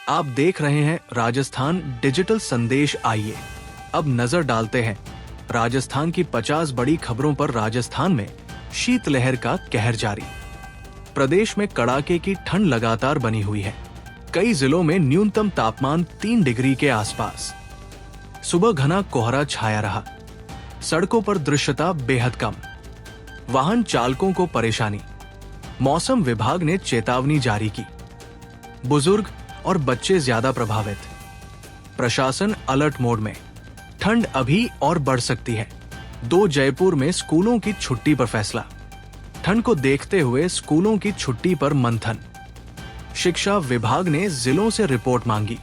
आप देख रहे हैं राजस्थान डिजिटल संदेश। आइए अब नजर डालते हैं राजस्थान की 50 बड़ी खबरों पर। राजस्थान में शीतलहर का कहर जारी। प्रदेश में कड़ाके की ठंड लगातार बनी हुई है। कई जिलों में न्यूनतम तापमान 3 डिग्री के आसपास। सुबह घना कोहरा छाया रहा। सड़कों पर दृश्यता बेहद कम। वाहन चालकों को परेशानी। मौसम विभाग ने चेतावनी जारी की। बुजुर्ग और बच्चे ज्यादा प्रभावित। प्रशासन अलर्ट मोड में। ठंड अभी और बढ़ सकती है। 2 जयपुर में स्कूलों की छुट्टी पर फैसला। ठंड को देखते हुए स्कूलों की छुट्टी पर मंथन। शिक्षा विभाग ने जिलों से रिपोर्ट मांगी।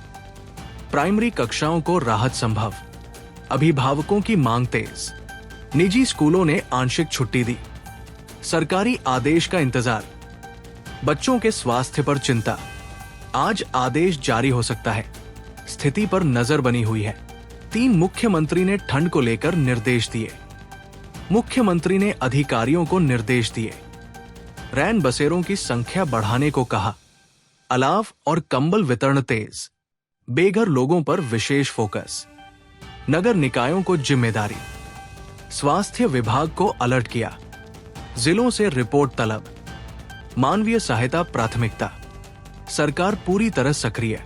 प्राइमरी कक्षाओं को राहत संभव। अभिभावकों की मांग तेज। निजी स्कूलों ने आंशिक छुट्टी दी। सरकारी आदेश का इंतजार। बच्चों के स्वास्थ्य पर चिंता। आज आदेश जारी हो सकता है। स्थिति पर नजर बनी हुई है। 3 मुख्यमंत्री ने ठंड को लेकर निर्देश दिए। मुख्यमंत्री ने अधिकारियों को निर्देश दिए। रैन बसेरों की संख्या बढ़ाने को कहा। अलाव और कंबल वितरण तेज। बेघर लोगों पर विशेष फोकस। नगर निकायों को जिम्मेदारी। स्वास्थ्य विभाग को अलर्ट किया। जिलों से रिपोर्ट तलब। मानवीय सहायता प्राथमिकता। सरकार पूरी तरह सक्रिय।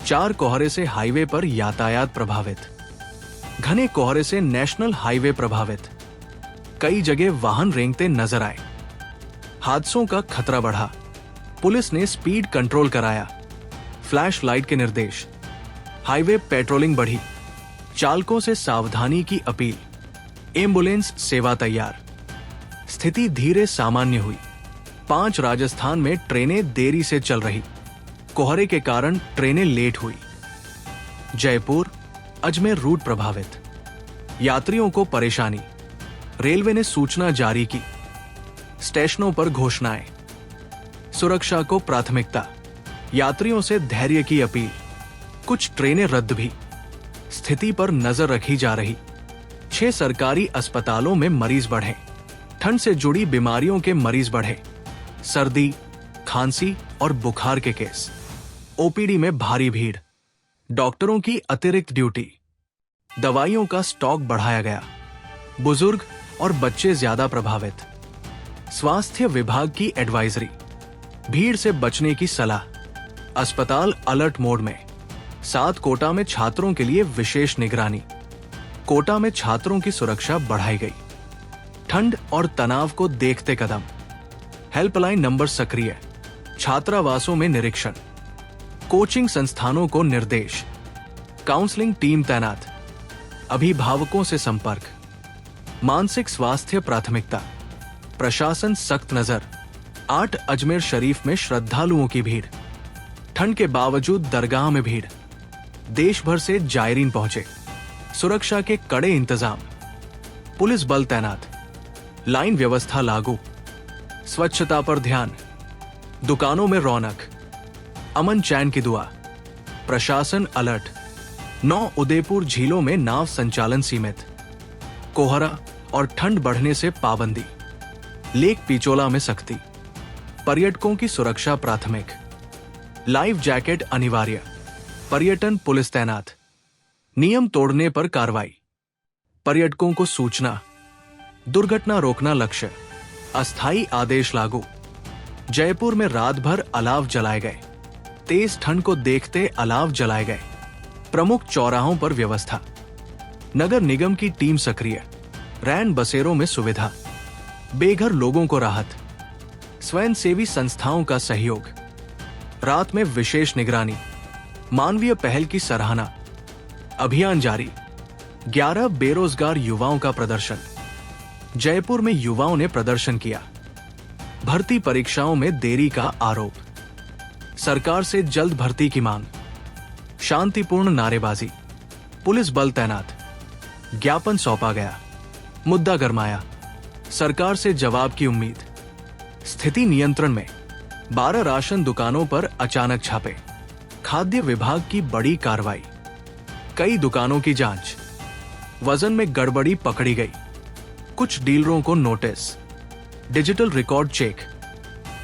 4 कोहरे से हाईवे पर यातायात प्रभावित। घने कोहरे से नेशनल हाईवे प्रभावित। कई जगह वाहन रेंगते नजर आए। हादसों का खतरा बढ़ा। पुलिस ने स्पीड कंट्रोल कराया। फ्लैश लाइट के निर्देश। हाईवे पेट्रोलिंग बढ़ी। चालकों से सावधानी की अपील। एम्बुलेंस सेवा तैयार। स्थिति धीरे सामान्य हुई। 5 राजस्थान में ट्रेनें देरी से चल रही। कोहरे के कारण ट्रेनें लेट हुई। जयपुर अजमेर रूट प्रभावित। यात्रियों को परेशानी। रेलवे ने सूचना जारी की। स्टेशनों पर घोषणाएं। सुरक्षा को प्राथमिकता। यात्रियों से धैर्य की अपील। कुछ ट्रेनें रद्द भी। स्थिति पर नजर रखी जा रही। 6 सरकारी अस्पतालों में मरीज बढ़े। ठंड से जुड़ी बीमारियों के मरीज बढ़े। सर्दी, खांसी और बुखार के केस। ओपीडी में भारी भीड़। डॉक्टरों की अतिरिक्त ड्यूटी। दवाइयों का स्टॉक बढ़ाया गया। बुजुर्ग और बच्चे ज्यादा प्रभावित। स्वास्थ्य विभाग की एडवाइजरी। भीड़ से बचने की सलाह। अस्पताल अलर्ट मोड में। 7 कोटा में छात्रों के लिए विशेष निगरानी। कोटा में छात्रों की सुरक्षा बढ़ाई गई। ठंड और तनाव को देखते कदम। हेल्पलाइन नंबर सक्रिय। छात्रावासों में निरीक्षण। कोचिंग संस्थानों को निर्देश। काउंसलिंग टीम तैनात। अभिभावकों से संपर्क। मानसिक स्वास्थ्य प्राथमिकता। प्रशासन सख्त नजर। 8 अजमेर शरीफ में श्रद्धालुओं की भीड़। ठंड के बावजूद दरगाह में भीड़। देश भर से जायरीन पहुंचे। सुरक्षा के कड़े इंतजाम। पुलिस बल तैनात। लाइन व्यवस्था लागू। स्वच्छता पर ध्यान। दुकानों में रौनक। अमन चैन की दुआ। प्रशासन अलर्ट। 9 उदयपुर झीलों में नाव संचालन सीमित। कोहरा और ठंड बढ़ने से पाबंदी। लेक पिचोला में सख्ती। पर्यटकों की सुरक्षा प्राथमिक। लाइफ जैकेट अनिवार्य। पर्यटन पुलिस तैनात। नियम तोड़ने पर कार्रवाई। पर्यटकों को सूचना। दुर्घटना रोकना लक्ष्य। अस्थायी आदेश लागू। जयपुर में रात भर अलाव जलाए गए। तेज ठंड को देखते अलाव जलाए गए। प्रमुख चौराहों पर व्यवस्था। नगर निगम की टीम सक्रिय। रैन बसेरों में सुविधा। बेघर लोगों को राहत। स्वयंसेवी संस्थाओं का सहयोग। रात में विशेष निगरानी। मानवीय पहल की सराहना। अभियान जारी। 11 बेरोजगार युवाओं का प्रदर्शन। जयपुर में युवाओं ने प्रदर्शन किया। भर्ती परीक्षाओं में देरी का आरोप। सरकार से जल्द भर्ती की मांग। शांतिपूर्ण नारेबाजी। पुलिस बल तैनात। ज्ञापन सौंपा गया। मुद्दा गरमाया। सरकार से जवाब की उम्मीद। स्थिति नियंत्रण में। 12 राशन दुकानों पर अचानक छापे। खाद्य विभाग की बड़ी कार्रवाई। कई दुकानों की जांच। वजन में गड़बड़ी पकड़ी गई। कुछ डीलरों को नोटिस। Digital record check.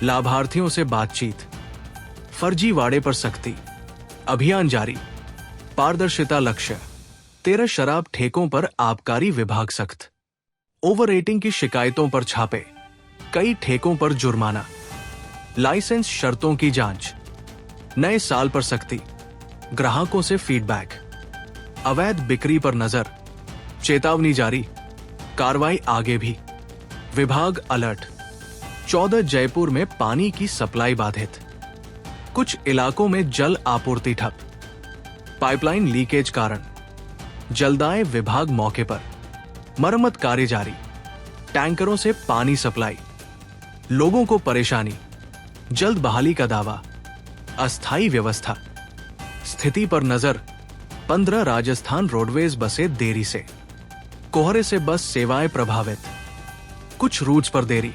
लाभार्थियों से बातचीत। फर्जीवाड़े पर सख्ती। अभियान जारी, पारदर्शिता लक्ष्य। 13 शराब ठेकों पर आबकारी विभाग सख्त। ओवर रेटिंग की शिकायतों पर छापे, कई ठेकों पर जुर्माना। लाइसेंस शर्तों की जांच। नए साल पर सख्ती, ग्राहकों से फीडबैक। अवैध बिक्री पर नजर, चेतावनी जारी, कार्रवाई आगे भी। विभाग अलर्ट। 14 जयपुर में पानी की सप्लाई बाधित, कुछ इलाकों में जल आपूर्ति ठप। पाइपलाइन लीकेज कारण जलदाय विभाग मौके पर, मरम्मत कार्य जारी। टैंकरों से पानी सप्लाई, लोगों को परेशानी, जल्द बहाली का दावा। अस्थायी व्यवस्था, स्थिति पर नजर। 15 राजस्थान रोडवेज बसें देरी से, कोहरे से बस सेवाएं प्रभावित। कुछ रूट्स पर देरी,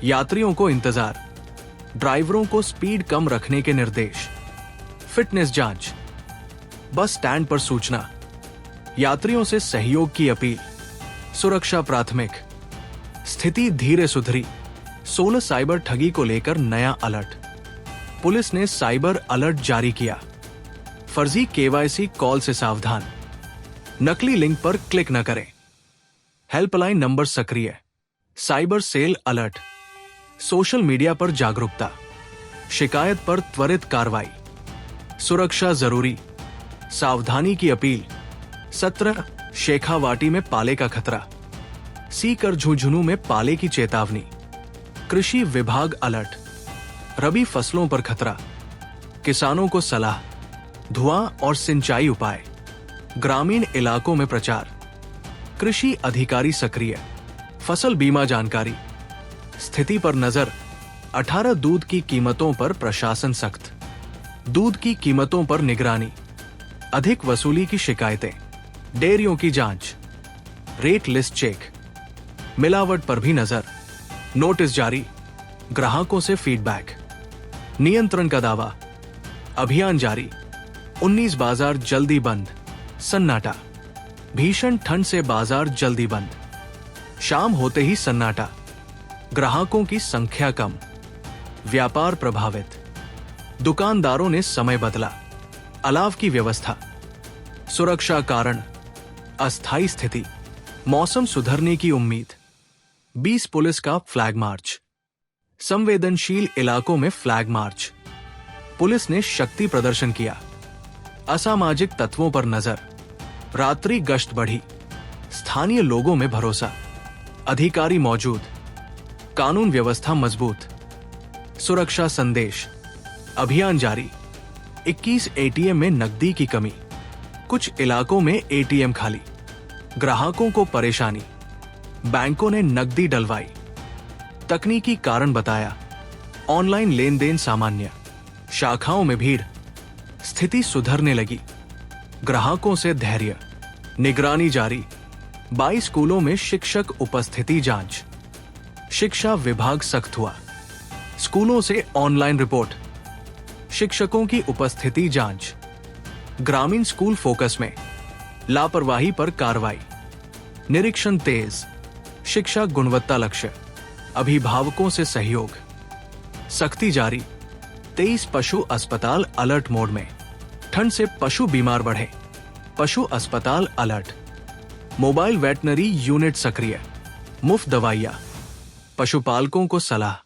यात्रियों को इंतजार। ड्राइवरों को स्पीड कम रखने के निर्देश। फिटनेस जांच, बस स्टैंड पर सूचना, यात्रियों से सहयोग की अपील। सुरक्षा प्राथमिक, स्थिति धीरे सुधरी। 16 साइबर ठगी को लेकर नया अलर्ट, पुलिस ने साइबर अलर्ट जारी किया। फर्जी केवाईसी कॉल से सावधान, नकली लिंक पर क्लिक न करें। हेल्पलाइन नंबर सक्रिय, cyber cell alert. Social media पर जागरूकता, शिकायत पर त्वरित कार्रवाई। सुरक्षा जरूरी, सावधानी की अपील। 17 शेखावाटी में पाले का खतरा, सीकर झुंझुनू में पाले की चेतावनी। कृषि विभाग अलर्ट, रबी फसलों पर खतरा, किसानों को सलाह। धुआं और सिंचाई उपाय, ग्रामीण इलाकों में प्रचार। कृषि अधिकारी सक्रिय, फसल बीमा जानकारी। स्थिति पर नजर। 18 दूध की कीमतों पर प्रशासन सख्त, दूध की कीमतों पर निगरानी। अधिक वसूली की शिकायतें, डेयरियों की जांच। रेट लिस्ट चेक, मिलावट पर भी नजर। नोटिस जारी, ग्राहकों से फीडबैक। नियंत्रण का दावा, अभियान जारी। 19 बाजार जल्दी बंद, सन्नाटा। भीषण ठंड से बाजार जल्दी बंद, शाम होते ही सन्नाटा। ग्राहकों की संख्या कम, व्यापार प्रभावित। दुकानदारों ने समय बदला, अलाव की व्यवस्था। सुरक्षा कारण, अस्थायी स्थिति, मौसम सुधरने की उम्मीद। 20 पुलिस का फ्लैग मार्च, संवेदनशील इलाकों में फ्लैग मार्च। पुलिस ने शक्ति प्रदर्शन किया। असामाजिक तत्वों पर नजर, रात्रि गश्त बढ़ी। स्थानीय लोगों में भरोसा, अधिकारी मौजूद। कानून व्यवस्था मजबूत। सुरक्षा संदेश, अभियान जारी। 21 एटीएम में नकदी की कमी, कुछ इलाकों में एटीएम खाली। ग्राहकों को परेशानी, बैंकों ने नकदी डलवाई। तकनीकी कारण बताया, ऑनलाइन लेन देन सामान्य। शाखाओं में भीड़, स्थिति सुधरने लगी। ग्राहकों से धैर्य, निगरानी जारी। 22 स्कूलों में शिक्षक उपस्थिति जांच। शिक्षा विभाग सख्त हुआ, स्कूलों से ऑनलाइन रिपोर्ट। शिक्षकों की उपस्थिति जांच। ग्रामीण स्कूल फोकस में, लापरवाही पर कार्रवाई। निरीक्षण तेज, शिक्षा गुणवत्ता लक्ष्य। अभिभावकों से सहयोग, सख्ती जारी। 23 पशु अस्पताल अलर्ट मोड में, ठंड से पशु बीमार बढ़े। पशु अस्पताल अलर्ट। मोबाइल वेटनरी यूनिट सक्रिय, मुफ्त दवाइयां। पशुपालकों को सलाह,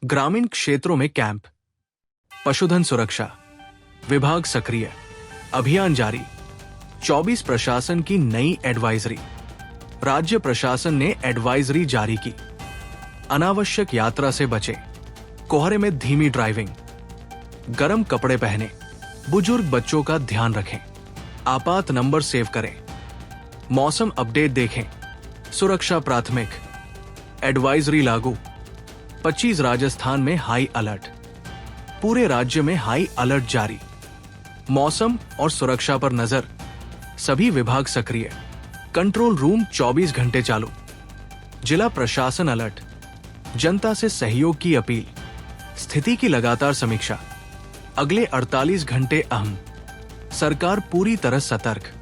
ग्रामीण क्षेत्रों में कैंप। पशुधन सुरक्षा विभाग सक्रिय, अभियान जारी। 24 प्रशासन की नई एडवाइजरी, राज्य प्रशासन ने एडवाइजरी जारी की। अनावश्यक यात्रा से बचे, कोहरे में धीमी ड्राइविंग। गर्म कपड़े पहने, बुजुर्ग बच्चों का ध्यान रखें। आपात नंबर सेव करें। मौसम अपडेट देखें। सुरक्षा प्राथमिक, एडवाइजरी लागू। 25 राजस्थान में हाई अलर्ट, पूरे राज्य में हाई अलर्ट जारी। मौसम और सुरक्षा पर नजर, सभी विभाग सक्रिय। कंट्रोल रूम 24 घंटे चालू। जिला प्रशासन अलर्ट, जनता से सहयोग की अपील। स्थिति की लगातार समीक्षा, अगले 48 घंटे अहम। सरकार पूरी तरह सतर्क।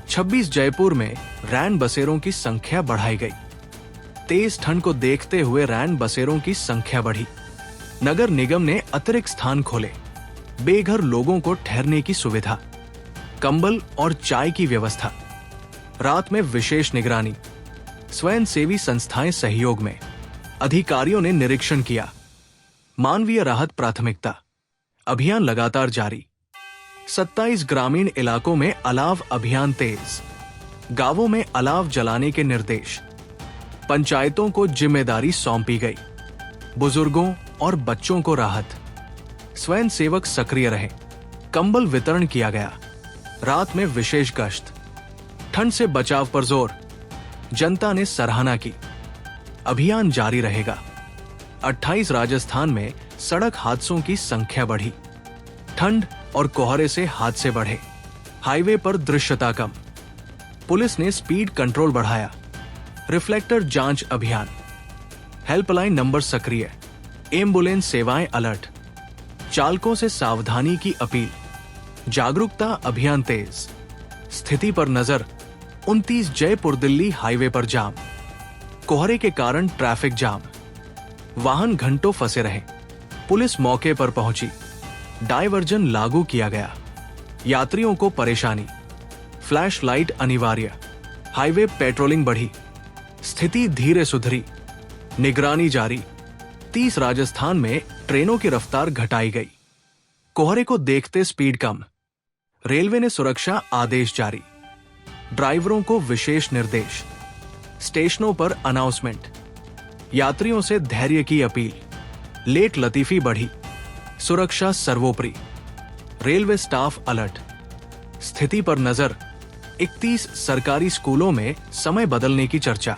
26 जयपुर में रैन बसेरों की संख्या बढ़ाई गई। तेज ठंड को देखते हुए रैन बसेरों की संख्या बढ़ी। नगर निगम ने अतिरिक्त स्थान खोले। बेघर लोगों को ठहरने की सुविधा, कंबल और चाय की व्यवस्था, रात में विशेष निगरानी, स्वयंसेवी संस्थाएं सहयोग में, अधिकारियों ने निरीक्षण किया। मानवीय राहत प्राथमिकता, अभियान लगातार जारी। 27 ग्रामीण इलाकों में अलाव अभियान तेज, गांवों में अलाव जलाने के निर्देश, पंचायतों को जिम्मेदारी सौंपी गई। बुजुर्गों और बच्चों को राहत, स्वयंसेवक सक्रिय रहे, कंबल वितरण किया गया। रात में विशेष गश्त, ठंड से बचाव पर जोर, जनता ने सराहना की। अभियान जारी रहेगा। 28 राजस्थान में सड़क हादसों की संख्या बढ़ी, ठंड और कोहरे से हादसे बढ़े, हाईवे पर दृश्यता कम, पुलिस ने स्पीड कंट्रोल बढ़ाया। रिफ्लेक्टर जांच अभियान, हेल्पलाइन नंबर सक्रिय, एम्बुलेंस सेवाएं अलर्ट, चालकों से सावधानी की अपील, जागरूकता अभियान तेज। स्थिति पर नजर, 29 जयपुर दिल्ली हाईवे पर जाम, कोहरे के कारण ट्रैफिक जाम, वाहन घंटों फंसे रहे, पुलिस मौके पर पहुंची, डायवर्जन लागू किया गया। यात्रियों को परेशानी, फ्लैश लाइट अनिवार्य, हाईवे पेट्रोलिंग बढ़ी, स्थिति धीरे सुधरी, निगरानी जारी। 30 राजस्थान में ट्रेनों की रफ्तार घटाई गई, कोहरे को देखते स्पीड कम, रेलवे ने सुरक्षा आदेश जारी। ड्राइवरों को विशेष निर्देश, स्टेशनों पर अनाउंसमेंट, यात्रियों से धैर्य की अपील, लेट लतीफी बढ़ी, सुरक्षा सर्वोपरि, रेलवे स्टाफ अलर्ट। स्थिति पर नजर, 31 सरकारी स्कूलों में समय बदलने की चर्चा,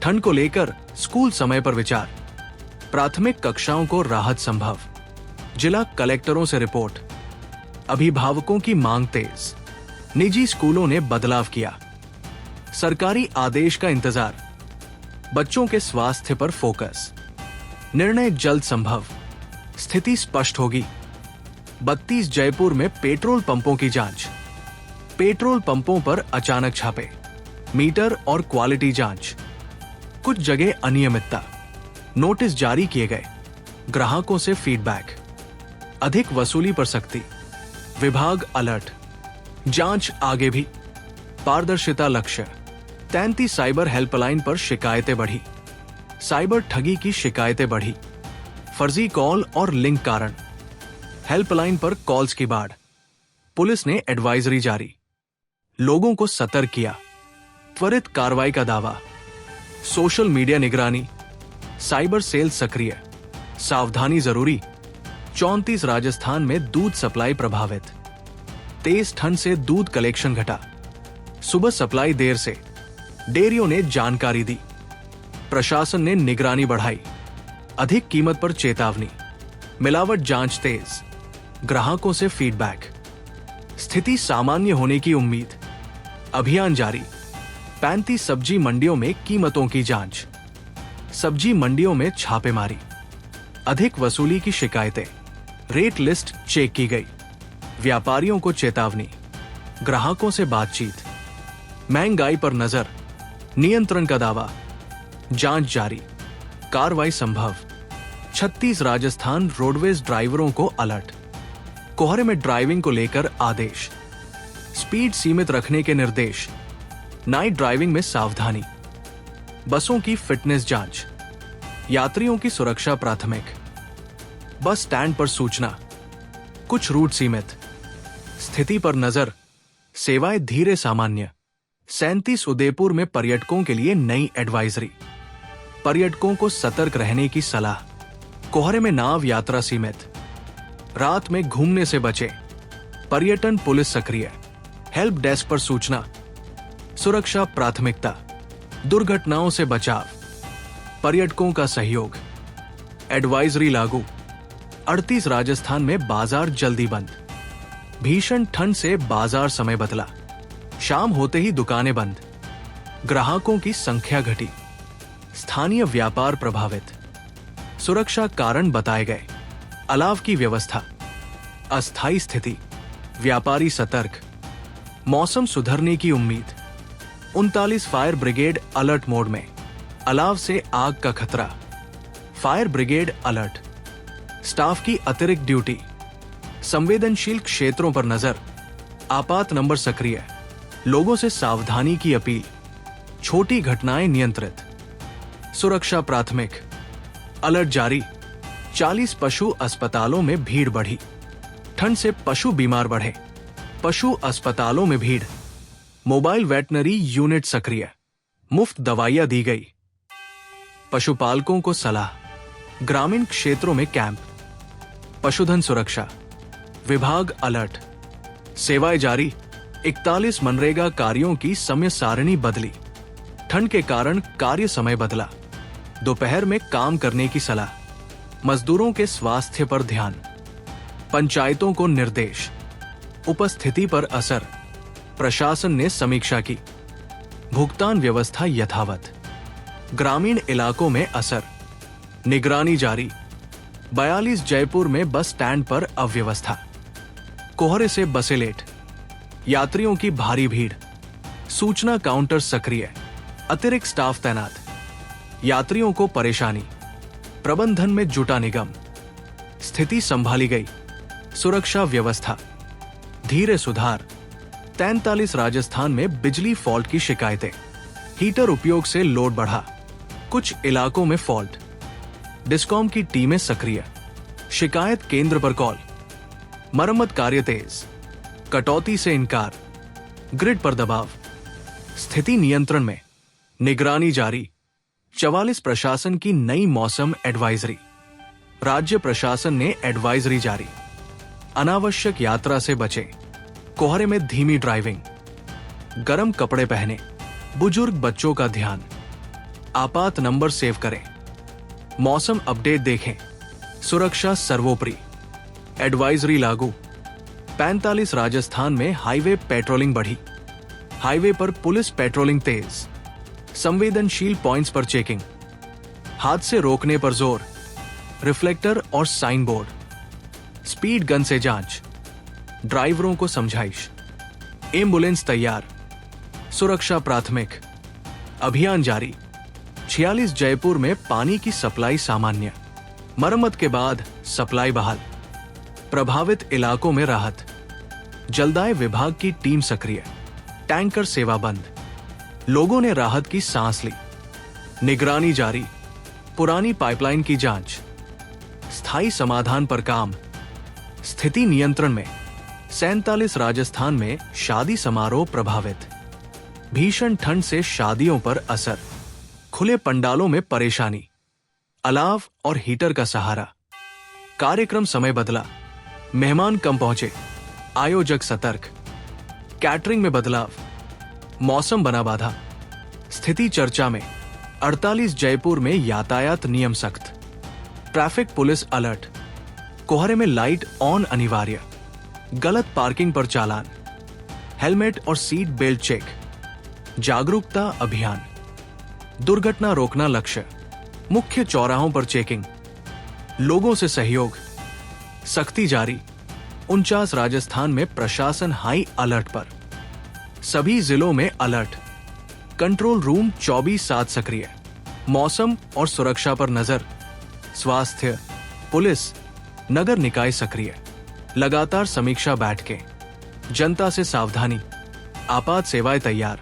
ठंड को लेकर स्कूल समय पर विचार, प्राथमिक कक्षाओं को राहत संभव। जिला कलेक्टरों से रिपोर्ट, अभिभावकों की मांग तेज, निजी स्कूलों ने बदलाव किया, सरकारी आदेश का इंतजार, बच्चों के स्वास्थ्य पर फोकस, निर्णय जल्द संभव, स्थिति स्पष्ट होगी। 32 जयपुर में पेट्रोल पंपों की जांच, पेट्रोल पंपों पर अचानक छापे, मीटर और क्वालिटी जांच, कुछ जगह अनियमितता, नोटिस जारी किए गए, ग्राहकों से फीडबैक, अधिक वसूली पर सख्ती, विभाग अलर्ट, जांच आगे भी, पारदर्शिता लक्ष्य। 33 साइबर हेल्पलाइन पर शिकायतें बढ़ी, साइबर ठगी की शिकायतें बढ़ी, फर्जी कॉल और लिंक कारण, हेल्पलाइन पर कॉल्स की बाढ़, पुलिस ने एडवाइजरी जारी, लोगों को सतर्क किया, त्वरित कार्रवाई का दावा, सोशल मीडिया निगरानी, साइबर सेल सक्रिय, सावधानी जरूरी। 34 राजस्थान में दूध सप्लाई प्रभावित, तेज ठंड से दूध कलेक्शन घटा, सुबह सप्लाई देर से, डेयरियों ने जानकारी दी, प्रशासन ने निगरानी बढ़ाई, अधिक कीमत पर चेतावनी, मिलावट जांच तेज, ग्राहकों से फीडबैक, स्थिति सामान्य होने की उम्मीद, अभियान जारी। 35 सब्जी मंडियों में कीमतों की जांच, सब्जी मंडियों में छापेमारी, अधिक वसूली की शिकायतें, रेट लिस्ट चेक की गई, व्यापारियों को चेतावनी, ग्राहकों से बातचीत, महंगाई पर नजर, नियंत्रण का दावा, जांच जारी, कार्रवाई संभव। 36 राजस्थान रोडवेज ड्राइवरों को अलर्ट, कोहरे में ड्राइविंग को लेकर आदेश, स्पीड सीमित रखने के निर्देश, नाइट ड्राइविंग में सावधानी, बसों की फिटनेस जांच, यात्रियों की सुरक्षा प्राथमिक, बस स्टैंड पर सूचना, कुछ रूट सीमित, स्थिति पर नजर, सेवाएं धीरे सामान्य। 37 उदयपुर में पर्यटकों के लिए नई एडवाइजरी, पर्यटकों को सतर्क रहने की सलाह, कोहरे में नाव यात्रा सीमित, रात में घूमने से बचे, पर्यटन पुलिस सक्रिय, हेल्प डेस्क पर सूचना, सुरक्षा प्राथमिकता, दुर्घटनाओं से बचाव, पर्यटकों का सहयोग, एडवाइजरी लागू। 38 राजस्थान में बाजार जल्दी बंद, भीषण ठंड से बाजार समय बदला, शाम होते ही दुकानें बंद, ग्राहकों की संख्या घटी, स्थानीय व्यापार प्रभावित, सुरक्षा कारण बताए गए, अलाव की व्यवस्था, अस्थायी स्थिति, व्यापारी सतर्क, मौसम सुधरने की उम्मीद। 39 फायर ब्रिगेड अलर्ट मोड में, अलाव से आग का खतरा, फायर ब्रिगेड अलर्ट, स्टाफ की अतिरिक्त ड्यूटी, संवेदनशील क्षेत्रों पर नजर, आपात नंबर सक्रिय, लोगों से सावधानी की अपील, छोटी घटनाएं नियंत्रित, सुरक्षा प्राथमिक, अलर्ट जारी, 40 पशु अस्पतालों में भीड़ बढ़ी, ठंड से पशु बीमार बढ़े, पशु अस्पतालों में भीड़, मोबाइल वेटनरी यूनिट सक्रिय, मुफ्त दवाइयां दी गई, पशुपालकों को सलाह, ग्रामीण क्षेत्रों में कैंप, पशुधन सुरक्षा विभाग अलर्ट, सेवाएं जारी, 41 मनरेगा कार्यों की समय सारणी बदली, ठंड के कारण कार्य समय बदला, दोपहर में काम करने की सलाह, मजदूरों के स्वास्थ्य पर ध्यान, पंचायतों को निर्देश, उपस्थिति पर असर, प्रशासन ने समीक्षा की, भुगतान व्यवस्था यथावत, ग्रामीण इलाकों में असर, निगरानी जारी, 42 जयपुर में बस स्टैंड पर अव्यवस्था, कोहरे से बसें लेट, यात्रियों की भारी भीड़, सूचना काउंटर सक्रिय, अतिरिक्त स्टाफ तैनात, यात्रियों को परेशानी, प्रबंधन में जुटा निगम, स्थिति संभाली गई, सुरक्षा व्यवस्था, धीरे सुधार, 43 राजस्थान में बिजली फॉल्ट की शिकायतें, हीटर उपयोग से लोड बढ़ा, कुछ इलाकों में फॉल्ट, डिस्कॉम की टीमें सक्रिय, शिकायत केंद्र पर कॉल, मरम्मत कार्य तेज, कटौती से इनकार, ग्रिड पर दबाव, स्थिति नियंत्रण में, निगरानी जारी, 44 प्रशासन की नई मौसम एडवाइजरी, राज्य प्रशासन ने एडवाइजरी जारी, अनावश्यक यात्रा से बचे, कोहरे में धीमी ड्राइविंग, गर्म कपड़े पहने, बुजुर्ग बच्चों का ध्यान, आपात नंबर सेव करें, मौसम अपडेट देखें, सुरक्षा सर्वोपरि, एडवाइजरी लागू, 45 राजस्थान में हाईवे पेट्रोलिंग बढ़ी, हाईवे पर पुलिस पेट्रोलिंग तेज, संवेदनशील पॉइंट्स पर चेकिंग, हादसे रोकने पर जोर, रिफ्लेक्टर और साइन बोर्ड, स्पीड गन से जांच, ड्राइवरों को समझाइश, एम्बुलेंस तैयार, सुरक्षा प्राथमिक, अभियान जारी, 46 जयपुर में पानी की सप्लाई सामान्य, मरम्मत के बाद सप्लाई बहाल, प्रभावित इलाकों में राहत, जलदाय विभाग की टीम सक्रिय, टैंकर सेवा बंद, लोगों ने राहत की सांस ली, निगरानी जारी, पुरानी पाइपलाइन की जांच, स्थायी समाधान पर काम, स्थिति नियंत्रण में, 47 राजस्थान में शादी समारोह प्रभावित, भीषण ठंड से शादियों पर असर, खुले पंडालों में परेशानी, अलाव और हीटर का सहारा, कार्यक्रम समय बदला, मेहमान कम पहुंचे, आयोजक सतर्क, कैटरिंग में बदलाव, मौसम बना बाधा, स्थिति चर्चा में, 48 जयपुर में यातायात नियम सख्त, ट्रैफिक पुलिस अलर्ट, कोहरे में लाइट ऑन अनिवार्य, गलत पार्किंग पर चालान, हेलमेट और सीट बेल्ट चेक, जागरूकता अभियान, दुर्घटना रोकना लक्ष्य, मुख्य चौराहों पर चेकिंग, लोगों से सहयोग, सख्ती जारी, 49 राजस्थान में प्रशासन हाई अलर्ट पर, सभी जिलों में अलर्ट, कंट्रोल रूम 24/7 सक्रिय, मौसम और सुरक्षा पर नजर, स्वास्थ्य, पुलिस, नगर निकाय सक्रिय, लगातार समीक्षा बैठकें, जनता से सावधानी, आपात सेवाएं तैयार,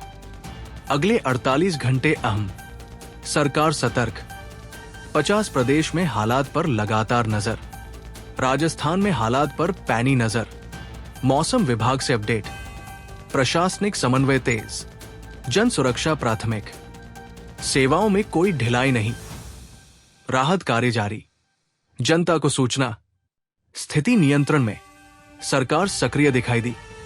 अगले 48 घंटे अहम, सरकार सतर्क, 50 प्रदेश में हालात पर लगातार नजर, राजस्थान में हालात पर पैनी नजर, मौसम विभाग से अपडेट, प्रशासनिक समन्वय तेज, जन सुरक्षा प्राथमिक, सेवाओं में कोई ढिलाई नहीं, राहत कार्य जारी, जनता को सूचना, स्थिति नियंत्रण में, सरकार सक्रिय दिखाई दी।